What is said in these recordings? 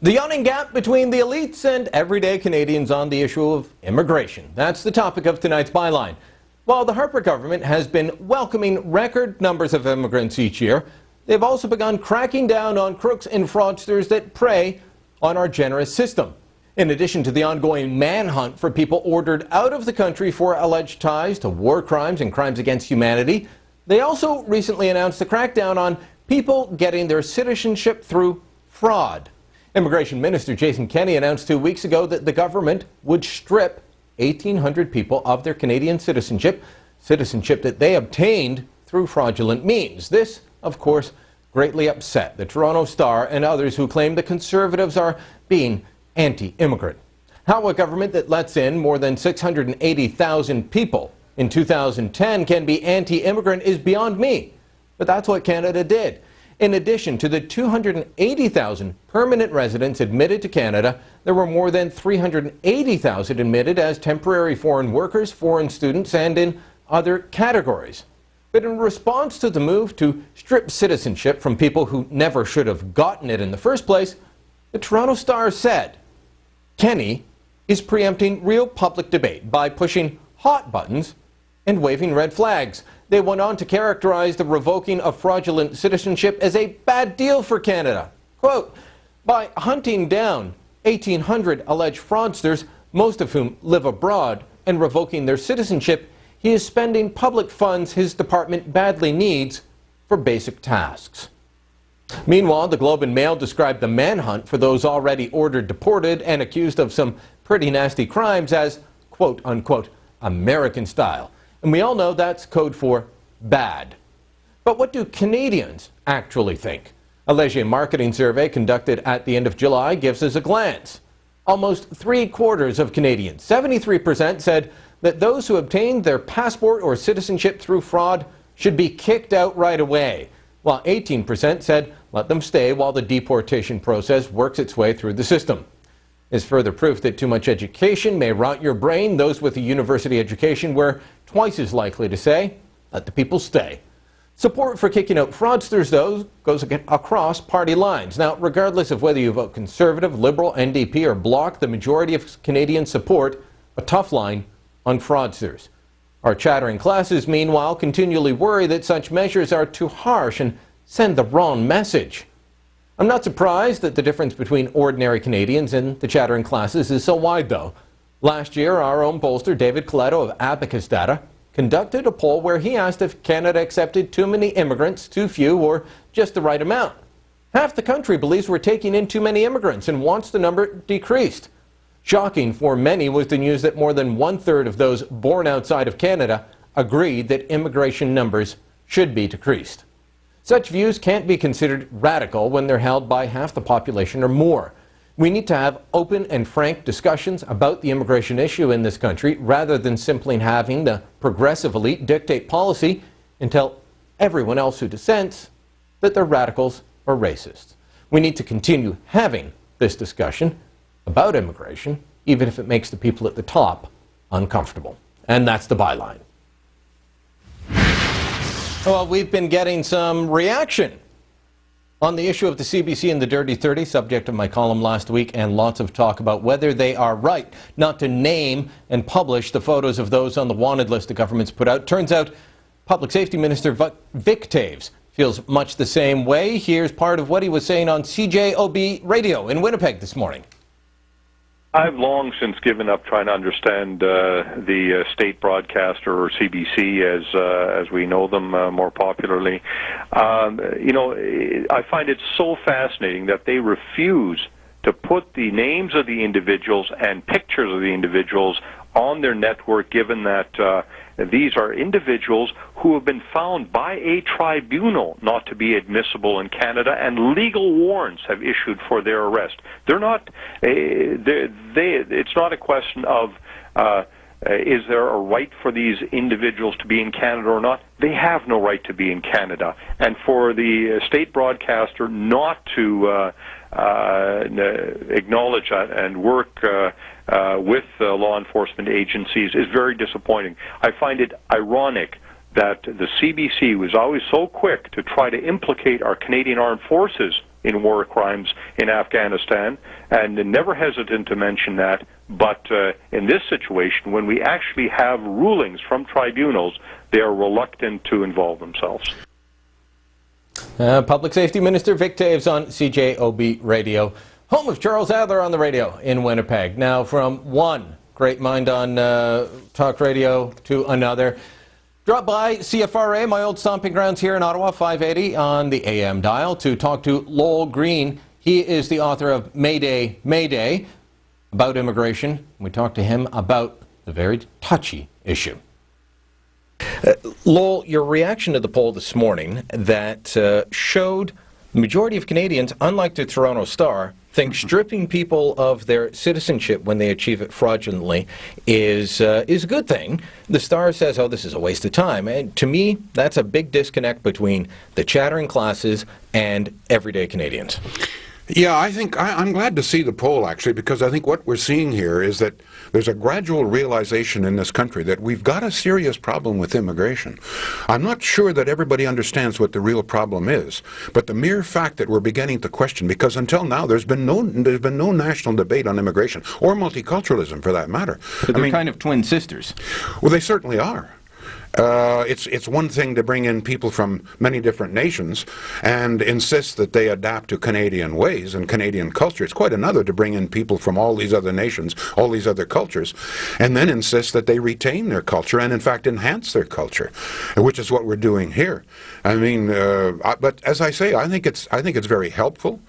The yawning gap between the elites and everyday Canadians on the issue of immigration. That's the topic of tonight's Byline. While the Harper government has been welcoming record numbers of immigrants each year, they've also begun cracking down on crooks and fraudsters that prey on our generous system. In addition to the ongoing manhunt for people ordered out of the country for alleged ties to war crimes and crimes against humanity, they also recently announced a crackdown on people getting their citizenship through fraud. Immigration Minister Jason Kenney announced 2 weeks ago that the government would strip 1,800 people of their Canadian citizenship that they obtained through fraudulent means. This, of course, greatly upset the Toronto Star and others who claim the Conservatives are being anti-immigrant. How a government that lets in more than 680,000 people in 2010 can be anti-immigrant is beyond me. But that's what Canada did. In addition to the 280,000 permanent residents admitted to Canada, there were more than 380,000 admitted as temporary foreign workers, foreign students, and in other categories. But in response to the move to strip citizenship from people who never should have gotten it in the first place, the Toronto Star said, Kenney is preempting real public debate by pushing hot buttons and waving red flags. They went on to characterize the revoking of fraudulent citizenship as a bad deal for Canada. Quote, by hunting down 1,800 alleged fraudsters, most of whom live abroad, and revoking their citizenship, he is spending public funds his department badly needs for basic tasks. Meanwhile, the Globe and Mail described the manhunt for those already ordered deported and accused of some pretty nasty crimes as, quote unquote, American style. And we all know that's code for bad. But what do Canadians actually think? A Leger marketing survey conducted at the end of July gives us a glance. Almost 3/4 of Canadians, 73%, said that those who obtained their passport or citizenship through fraud should be kicked out right away, while 18% said let them stay while the deportation process works its way through the system. Is further proof that too much education may rot your brain. Those with a university education were twice as likely to say, let the people stay. Support for kicking out fraudsters, though, goes across party lines. Now, regardless of whether you vote Conservative, Liberal, NDP, or Bloc, the majority of Canadians support a tough line on fraudsters. Our chattering classes, meanwhile, continually worry that such measures are too harsh and send the wrong message. I'm not surprised that the difference between ordinary Canadians and the chattering classes is so wide, though. Last year, our own pollster, David Coletto of Abacus Data, conducted a poll where he asked if Canada accepted too many immigrants, too few, or just the right amount. Half the country believes we're taking in too many immigrants and wants the number decreased. Shocking for many was the news that more than 1/3 of those born outside of Canada agreed that immigration numbers should be decreased. Such views can't be considered radical when they're held by half the population or more. We need to have open and frank discussions about the immigration issue in this country rather than simply having the progressive elite dictate policy and tell everyone else who dissents that they're radicals or racists. We need to continue having this discussion about immigration, even if it makes the people at the top uncomfortable. And that's the Byline. Well, we've been getting some reaction on the issue of the CBC and the Dirty 30, subject of my column last week, and lots of talk about whether they are right not to name and publish the photos of those on the wanted list the government's put out. Turns out Public Safety Minister Vic Taves feels much the same way. Here's part of what he was saying on CJOB radio in Winnipeg this morning. I've long since given up trying to understand the state broadcaster, or CBC as we know them more popularly. I find it so fascinating that they refuse to put the names of the individuals and pictures of the individuals on their network, given that these are individuals who have been found by a tribunal not to be admissible in Canada, and legal warrants have issued for their arrest. They're not. It's not a question of is there a right for these individuals to be in Canada or not. They have no right to be in Canada, and for the state broadcaster not to acknowledge that and work with law enforcement agencies is very disappointing. I find it ironic that the CBC was always so quick to try to implicate our Canadian Armed Forces in war crimes in Afghanistan, and never hesitant to mention that. But in this situation, when we actually have rulings from tribunals, they are reluctant to involve themselves. Public Safety Minister Vic Taves on CJOB Radio, home of Charles Adler on the radio in Winnipeg. Now, from one great mind on talk radio to another, drop by CFRA, my old stomping grounds here in Ottawa, 580 on the AM dial, to talk to Lowell Green. He is the author of Mayday, Mayday, about immigration. We talked to him about the very touchy issue. Lowell, your reaction to the poll this morning that showed the majority of Canadians, unlike the Toronto Star, think stripping people of their citizenship when they achieve it fraudulently is a good thing. The Star says, oh, this is a waste of time. And to me, that's a big disconnect between the chattering classes and everyday Canadians. Yeah, I think I'm glad to see the poll, actually, because I think what we're seeing here is that there's a gradual realization in this country that we've got a serious problem with immigration. I'm not sure that everybody understands what the real problem is, but the mere fact that we're beginning to question, because until now there's been no national debate on immigration, or multiculturalism for that matter. But they're kind of twin sisters. Well, they certainly are. It's one thing to bring in people from many different nations and insist that they adapt to Canadian ways and Canadian culture. It's quite another to bring in people from all these other nations, all these other cultures, and then insist that they retain their culture and in fact enhance their culture, which is what we're doing here. I mean, but as I say, I think it's very helpful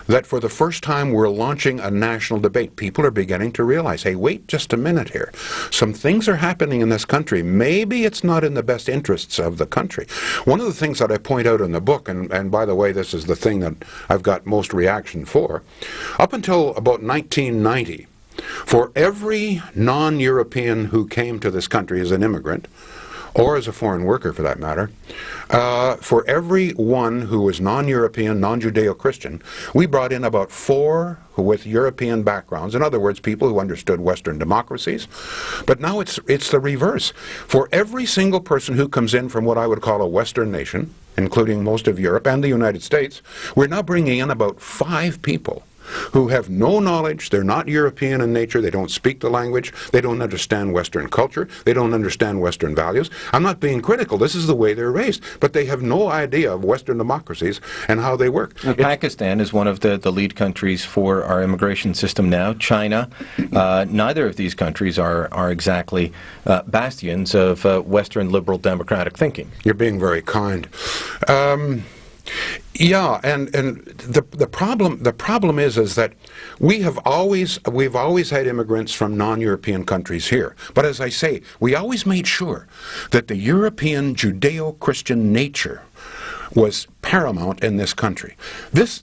that for the first time we're launching a national debate. People are beginning to realize, hey, wait just a minute here. Some things are happening in this country. Maybe it's not in the best interests of the country. One of the things that I point out in the book, and by the way, this is the thing that I've got most reaction for, up until about 1990, for every non-European who came to this country as an immigrant, or as a foreign worker for that matter, for every one who was non-European, non-Judeo-Christian, we brought in about 4 with European backgrounds. In other words, people who understood Western democracies. But now it's the reverse. For every single person who comes in from what I would call a Western nation, including most of Europe and the United States, we're now bringing in about 5 people who have no knowledge, they're not European in nature, they don't speak the language, they don't understand Western culture, they don't understand Western values. I'm not being critical, this is the way they're raised, but they have no idea of Western democracies and how they work. Pakistan is one of the lead countries for our immigration system now. China, neither of these countries are exactly bastions of Western liberal democratic thinking. You're being very kind. Yeah, and the problem is that we've always had immigrants from non-European countries here. But as I say, we always made sure that the European Judeo-Christian nature was paramount in this country. This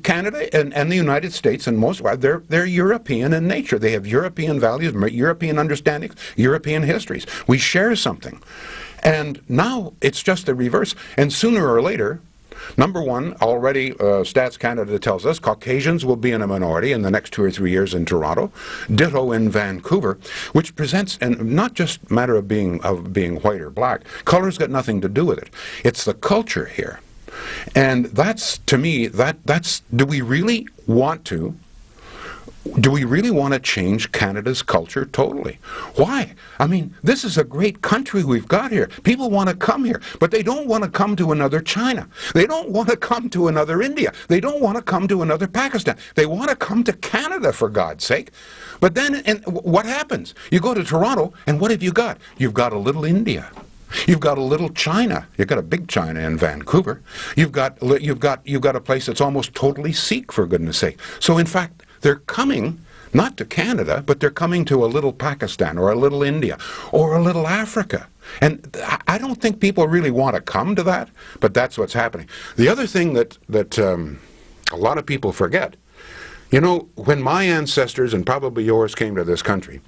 Canada and the United States and most they're European in nature. They have European values, European understandings, European histories. We share something. And now it's just the reverse. And sooner or later, number one, already Stats Canada tells us Caucasians will be in a minority in the next 2 or 3 years in Toronto, ditto in Vancouver, which presents, and not just a matter of being white or black. Color's got nothing to do with it. It's the culture here, and that's, to me, that's. Do we really want to? Do we really want to change Canada's culture totally? Why? I mean, this is a great country we've got here. People want to come here, but they don't want to come to another China. They don't want to come to another India. They don't want to come to another Pakistan. They want to come to Canada, for God's sake. But then, and what happens? You go to Toronto, and what have you got? You've got a little India. You've got a little China. You've got a big China in Vancouver. You've got a place that's almost totally Sikh, for goodness sake. So in fact, they're coming not to Canada, but they're coming to a little Pakistan or a little India or a little Africa. And I don't think people really want to come to that, but that's what's happening. The other thing that a lot of people forget, you know, when my ancestors and probably yours came to this country,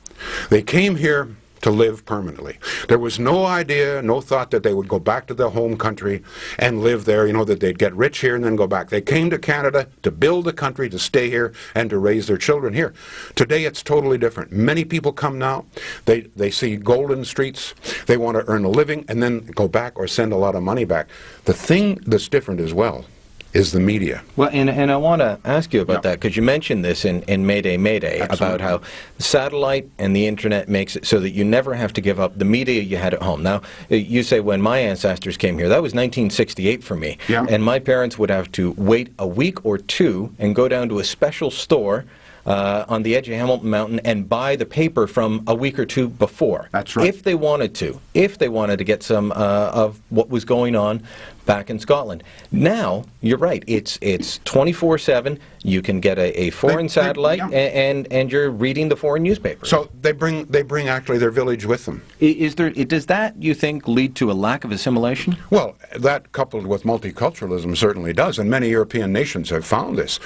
they came here to live permanently. There was no idea, no thought that they would go back to their home country and live there, you know, that they'd get rich here and then go back. They came to Canada to build a country, to stay here, and to raise their children here. Today it's totally different. Many people come now, they see golden streets, they want to earn a living and then go back or send a lot of money back. The thing that's different as well is the media. Well, and I want to ask you about that, because you mentioned this in Mayday Mayday, Absolutely. about how satellite and the internet makes it so that you never have to give up the media you had at home. Now, you say when my ancestors came here, that was 1968 for me, Yeah. and my parents would have to wait a week or two and go down to a special store on the edge of Hamilton Mountain and buy the paper from a week or two before. That's right. If they wanted to get some of what was going on back in Scotland. Now, you're right, it's 24/7. You can get a foreign satellite, yeah. and you're reading the foreign newspaper. So they bring actually their village with them. Does that, you think, lead to a lack of assimilation? Well, that coupled with multiculturalism certainly does, and many European nations have found this.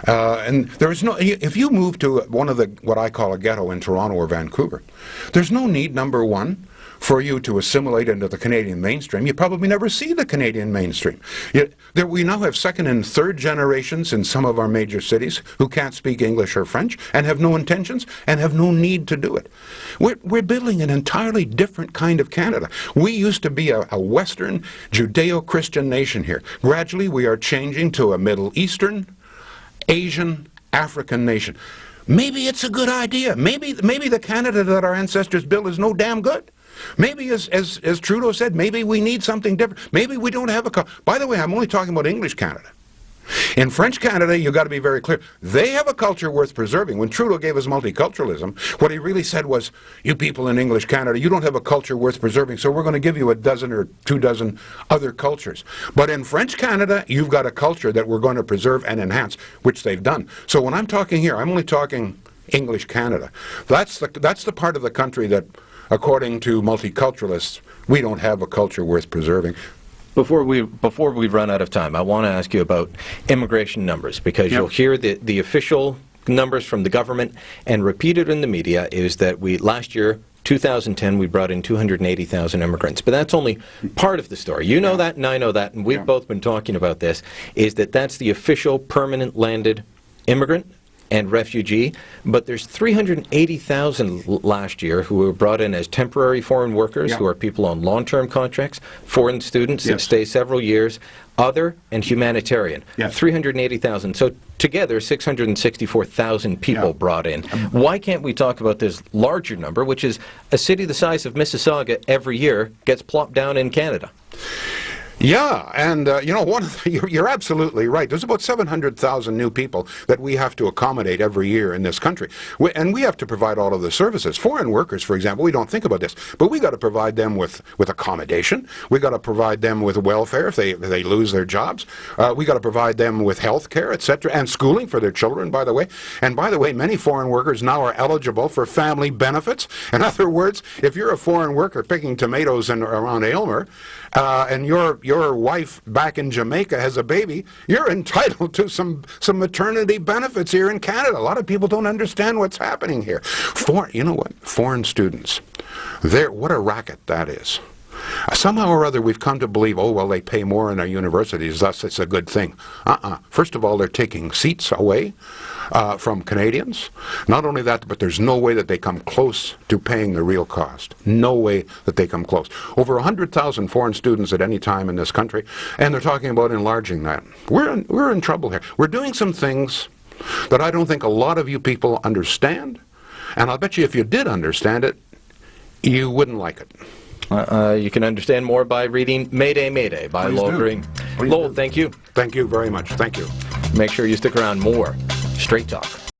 And there is no, if you move to one of the, what I call a ghetto in Toronto or Vancouver, there's no need, number one, for you to assimilate into the Canadian mainstream. You probably never see the Canadian mainstream. Yet, we now have second and third generations in some of our major cities who can't speak English or French and have no intentions and have no need to do it. We're building an entirely different kind of Canada. We used to be a Western Judeo-Christian nation here. Gradually we are changing to a Middle Eastern, Asian, African nation. Maybe it's a good idea. Maybe the Canada that our ancestors built is no damn good. Maybe, as Trudeau said, maybe we need something different. Maybe we don't have a... By the way, I'm only talking about English Canada. In French Canada, you've got to be very clear. They have a culture worth preserving. When Trudeau gave us multiculturalism, what he really said was, you people in English Canada, you don't have a culture worth preserving, so we're going to give you a dozen or 2 dozen other cultures. But in French Canada, you've got a culture that we're going to preserve and enhance, which they've done. So when I'm talking here, I'm only talking English Canada. That's the part of the country that, according to multiculturalists, we don't have a culture worth preserving. Before we run out of time, I want to ask you about immigration numbers, because you'll hear the official numbers from the government, and repeated in the media is that last year, 2010, we brought in 280,000 immigrants. But that's only part of the story. You know that, and I know that, and we've both been talking about this, is that's the official permanent landed immigrant and refugee, but there's 380,000 last year who were brought in as temporary foreign workers, who are people on long-term contracts, foreign students that stay several years, other and humanitarian. 380,000. So together, 664,000 people brought in. Why can't we talk about this larger number, which is a city the size of Mississauga every year gets plopped down in Canada? Yeah, and you know, you're absolutely right. There's about 700,000 new people that we have to accommodate every year in this country. And we have to provide all of the services. Foreign workers, for example, we don't think about this, but we got to provide them with accommodation. We got to provide them with welfare if they lose their jobs. We got to provide them with health care, etc., and schooling for their children, by the way. And by the way, many foreign workers now are eligible for family benefits. In other words, if you're a foreign worker picking tomatoes around Aylmer, and your wife back in Jamaica has a baby, you're entitled to some maternity benefits here in Canada. A lot of people don't understand what's happening here. You know what? Foreign students, what a racket that is. Somehow or other we've come to believe, oh, well, they pay more in our universities, thus it's a good thing. First of all, they're taking seats away from Canadians. Not only that, but there's no way that they come close to paying the real cost. No way that they come close. Over 100,000 foreign students at any time in this country, and they're talking about enlarging that. We're in trouble here. We're doing some things that I don't think a lot of you people understand, and I'll bet you if you did understand it, you wouldn't like it. You can understand more by reading Mayday Mayday by Lowell Green. Lowell, thank you. Thank you very much. Thank you. Make sure you stick around. More Straight Talk.